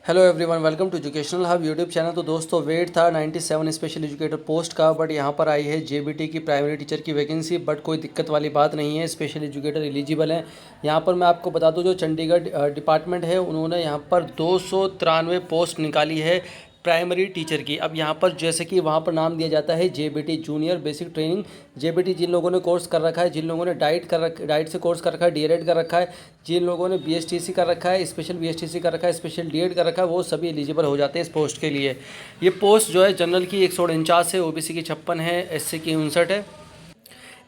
Hello everyone, welcome to educational hub YouTube channel. तो दोस्तों, wait था 97 स्पेशल एजुकेटर पोस्ट का, बट यहाँ पर आई है जेबीटी की प्राइमरी टीचर की वैकेंसी। बट कोई दिक्कत वाली बात नहीं है, स्पेशल एजुकेटर एलिजिबल हैं। यहाँ पर मैं आपको बता दूँ, जो चंडीगढ़ डिपार्टमेंट है उन्होंने यहाँ पर 293 पोस्ट निकाली है प्राइमरी टीचर की। अब यहाँ पर जैसे कि वहाँ पर नाम दिया जाता है JBT, junior basic training. JBT जिन लोगों ने कोर्स कर रखा है, जिन लोगों ने डाइट से कोर्स कर रखा है, डीएलएड कर रखा है, जिन लोगों ने बीएसटीसी कर रखा है, स्पेशल बीएसटीसी कर रखा है, स्पेशल डीएड कर रखा है, वो सभी एलिजिबल हो जाते हैं इस पोस्ट के लिए। ये पोस्ट जो है जनरल की 149 है, ओबीसी की 56 है, एससी की 59 है,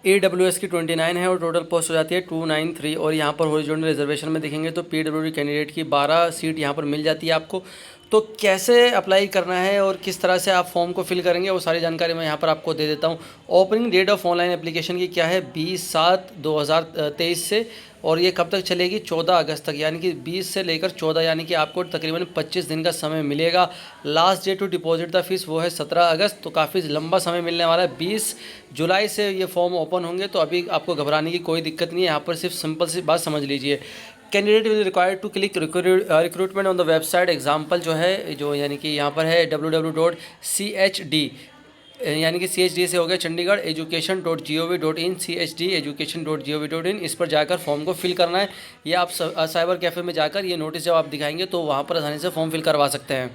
AWS की 29 है और टोटल पोस्ट हो जाती है 293। और यहाँ पर हॉरिजॉन्टल रिजर्वेशन में देखेंगे तो पीडब्ल्यूडी कैंडिडेट की 12 सीट यहाँ पर मिल जाती है आपको। तो कैसे अप्लाई करना है और किस तरह से आप फॉर्म को फिल करेंगे, वो सारी जानकारी मैं यहाँ पर आपको दे देता हूँ। Opening date of online application की क्या है, 20/7/2023 से, और ये कब तक चलेगी, 14 अगस्त तक, यानी कि 20 से लेकर 14, यानी कि आपको तकरीबन 25 दिन का समय मिलेगा। Last date to deposit the fees वो है 17 अगस्त, तो काफ़ी लंबा समय मिलने वाला है। 20 जुलाई से ये फॉर्म ओपन होंगे, तो अभी आपको घबराने की कोई दिक्कत नहीं है। यहाँ पर सिर्फ सिंपल सी बात समझ लीजिए, candidate will required to click recruitment on the website example, जो है जो यानी कि यहाँ पर है www.chd, यानी कि CHD से हो गया चंडीगढ़ education.gov.in, CHD education.gov.in, इस पर जाकर फॉर्म को फिल करना है। या आप साइबर कैफ़े में जाकर ये नोटिस जब आप दिखाएंगे तो वहाँ पर आसानी से फॉर्म फिल करवा सकते हैं।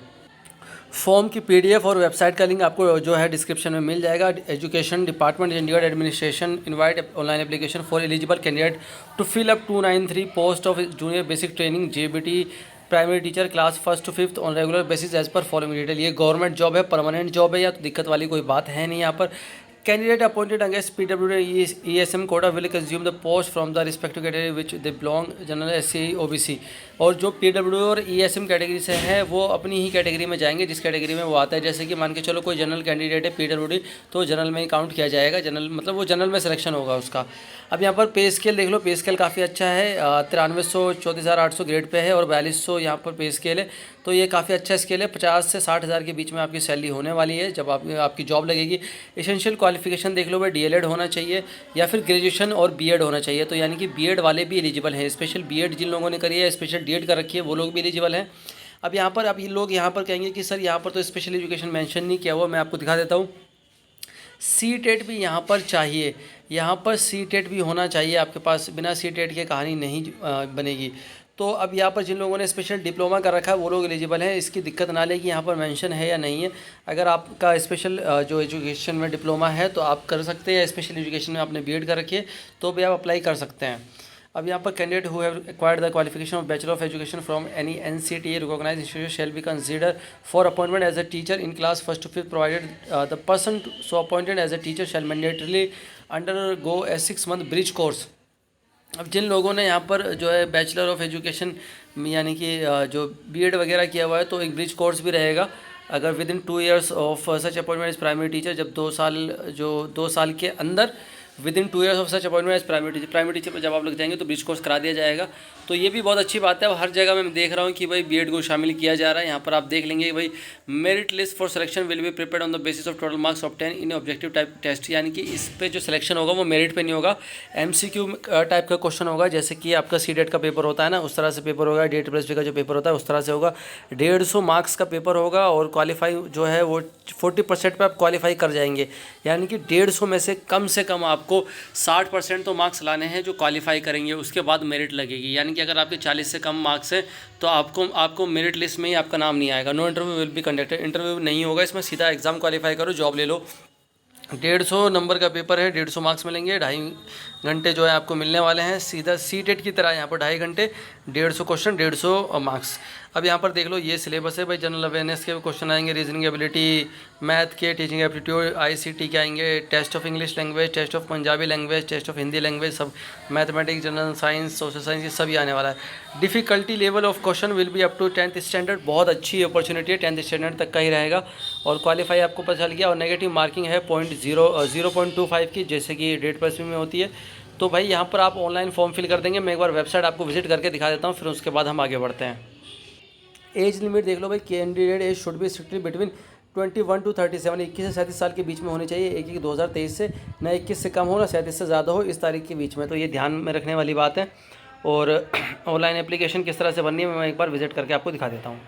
फॉर्म की PDF और वेबसाइट का लिंक आपको जो है डिस्क्रिप्शन में मिल जाएगा। Education department Chandigarh administration invite online application for eligible candidate to fill up 293 post of junior basic training JBT primary teacher class 1 to 5 on regular basis as per following detail. ये government job है, permanent job है, या तो दिक्कत वाली कोई बात है नहीं यहाँ पर। Candidate appointed against PWD ESM quota will consume the post from the respective category which they belong, general, SC, OBC। और जो PWD और ESM कैटेगरी से हैं वो अपनी ही कैटेगरी में जाएंगे जिस कैटेगरी में वो आता है। जैसे कि मान के चलो कोई जनरल कैंडिडेट है PWD, तो जनरल में ही काउंट किया जाएगा, जनरल मतलब वो जनरल में सिलेक्शन होगा उसका। अब यहाँ पर पे स्केल देख लो, पे स्केल काफ़ी अच्छा है, 9300 34,800 ग्रेड पे है और 4200 यहाँ पर पे स्केल है। तो ये काफ़ी अच्छा स्केल है। 50 से 60,000 के बीच में आपकी सैलरी होने वाली है जब आपकी जॉब लगेगी। एसेंशियल क्वालिफिकेशन देख लो भाई, डीएलएड होना चाहिए या फिर ग्रेजुएशन और बीएड होना चाहिए। तो यानी कि बीएड वाले भी एलिजिबल हैं, स्पेशल बीएड जिन लोगों ने करी है, स्पेशल डीएड कर रखी है, वो लोग भी एलिजिबल हैं। अब यहाँ पर ये लोग यहाँ पर कहेंगे कि सर यहाँ पर तो स्पेशल एजुकेशन मेंशन नहीं किया हुआ, मैं आपको दिखा देता हूँ। CTET भी यहाँ पर चाहिए, यहाँ पर CTET भी होना चाहिए आपके पास, बिना CTET के कहानी नहीं बनेगी। तो अब यहाँ पर जिन लोगों ने स्पेशल डिप्लोमा कर रखा है वो लोग एलिजिबल हैं, इसकी दिक्कत ना ले कि यहाँ पर मेंशन है या नहीं है। अगर आपका स्पेशल जो एजुकेशन में डिप्लोमा है तो आप कर सकते हैं, स्पेशल एजुकेशन में आपने बीएड कर रखी है तो भी आप अप्लाई कर सकते हैं। अब यहाँ पर candidate who have acquired the qualification of bachelor of education from any NCTA recognised institution shall be consider for appointment as a teacher in class 1 to 5 provided the person so appointed as a teacher shall mandatorily undergo a 6 month bridge course. अब जिन लोगों ने यहाँ पर जो है bachelor of education यानी कि जो बीएड वगैरह किया हुआ है तो एक ब्रिज कोर्स भी रहेगा। अगर within 2 years of such appointment as primary teacher, जब 2 साल के अंदर within 2 years of such appointment as primary teacher पर जब आप लग जाएंगे तो ब्रिज कोर्स करा दिया जाएगा। तो ये भी बहुत अच्छी बात है। हर जगह मैं देख रहा हूँ कि भाई बीएड को शामिल किया जा रहा है। यहाँ पर आप देख लेंगे भाई, merit list for selection will be prepared on the basis of total marks obtain in objective type test, यानी कि इस पे जो सिलेक्शन होगा वो मेरिट पे नहीं होगा, MCQ टाइप का क्वेश्चन होगा। जैसे कि आपका CTET का पेपर होता है ना, उस तरह से पेपर होगा। DET+B का जो पेपर होता है उस तरह से होगा। 150 मार्क्स का पेपर होगा और क्वालिफाई जो है वो 40% पे आप क्वालिफाई कर जाएंगे, यानी कि 150 में से कम आपको 60% तो मार्क्स लाने हैं जो क्वालिफाई करेंगे, उसके बाद मेरिट लगेगी। यानी कि अगर आपके 40 से कम मार्क्स हैं तो आपको मेरिट लिस्ट में ही आपका नाम नहीं आएगा। No interview will be conducted, interview नहीं होगा इसमें, सीधा एग्जाम क्वालिफाई करो, जॉब ले लो। 150 नंबर का पेपर है, 150 मार्क्स मिलेंगे, 2.5 घंटे जो है आपको मिलने वाले हैं, सीधा CTET की तरह यहाँ पर 2.5 घंटे, 150 क्वेश्चन, 150 मार्क्स। अब यहाँ पर देख लो ये सिलेबस है भाई, जनरल अवेयरनेस के क्वेश्चन आएंगे, रीजनिंग एबिलिटी, मैथ के, टीचिंग एप्टीट्यूड, ICT के आएंगे, test of English language, test of Punjabi language, test of Hindi language, सब mathematics, general science, social science, ये सभी आने वाला है। Difficulty level of question will be up to 10th standard, बहुत अच्छी अपॉर्चुनिटी है, 10th स्टैंडर्ड तक का ही रहेगा। और क्वालिफाई आपको पता चल गया। और नेगेटिव मार्किंग है 0.25 की, जैसे कि DET+B में होती है। तो भाई यहाँ पर आप ऑनलाइन फॉर्म फिल कर देंगे। मैं एक बार वेबसाइट आपको विजिट करके दिखा देता हूँ, फिर उसके बाद हम आगे बढ़ते हैं। एज लिमिट देख लो भाई, candidate age should be strictly between 21 to 37, 21 से 37 साल के बीच में होनी चाहिए। 1/1/2023 से, ना 21 से कम हो ना 37 से ज़्यादा हो, इस तारीख के बीच में। तो ये ध्यान में रखने वाली बात है। और ऑनलाइन एप्लीकेशन किस तरह से बननी है मैं एक बार विजिट करके आपको दिखा देता हूँ।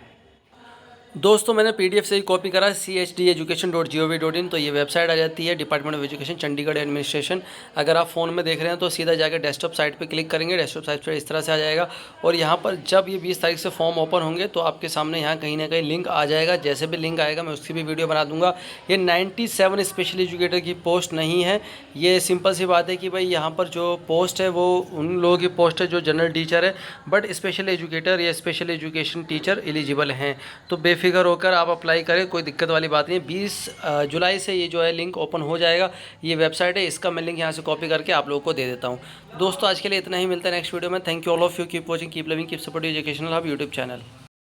दोस्तों मैंने पीडीएफ से ही कॉपी करा CHDeducation.gov.in। तो ये वेबसाइट आ जाती है department of education Chandigarh administration. अगर आप फ़ोन में देख रहे हैं तो सीधा जाकर डेस्कटॉप साइट पे क्लिक करेंगे, डेस्कटॉप साइट पे इस तरह से आ जाएगा। और यहाँ पर जब ये 20 तारीख से फॉर्म ओपन होंगे तो आपके सामने यहाँ कहीं ना कहीं लिंक आ जाएगा। जैसे भी लिंक आएगा मैं उसकी भी वीडियो बना दूंगा। ये 97 स्पेशल एजुकेटर की पोस्ट नहीं है, ये सिंपल सी बात है कि भाई यहाँ पर जो पोस्ट है वो उन लोगों की पोस्ट है जो जनरल टीचर है, बट स्पेशल एजुकेटर या स्पेशल एजुकेशन टीचर एलिजिबल हैं। तो बेफिक्र होकर आप अप्लाई करें, कोई दिक्कत वाली बात नहीं है। 20 जुलाई से ये जो है लिंक ओपन हो जाएगा। ये वेबसाइट है, इसका मैं लिंक यहाँ से कॉपी करके आप लोगों को दे देता हूँ। दोस्तों आज के लिए इतना ही, मिलता है नेक्स्ट वीडियो में। Thank you all of you, keep watching, keep loving, keep supporting educational hub YouTube channel.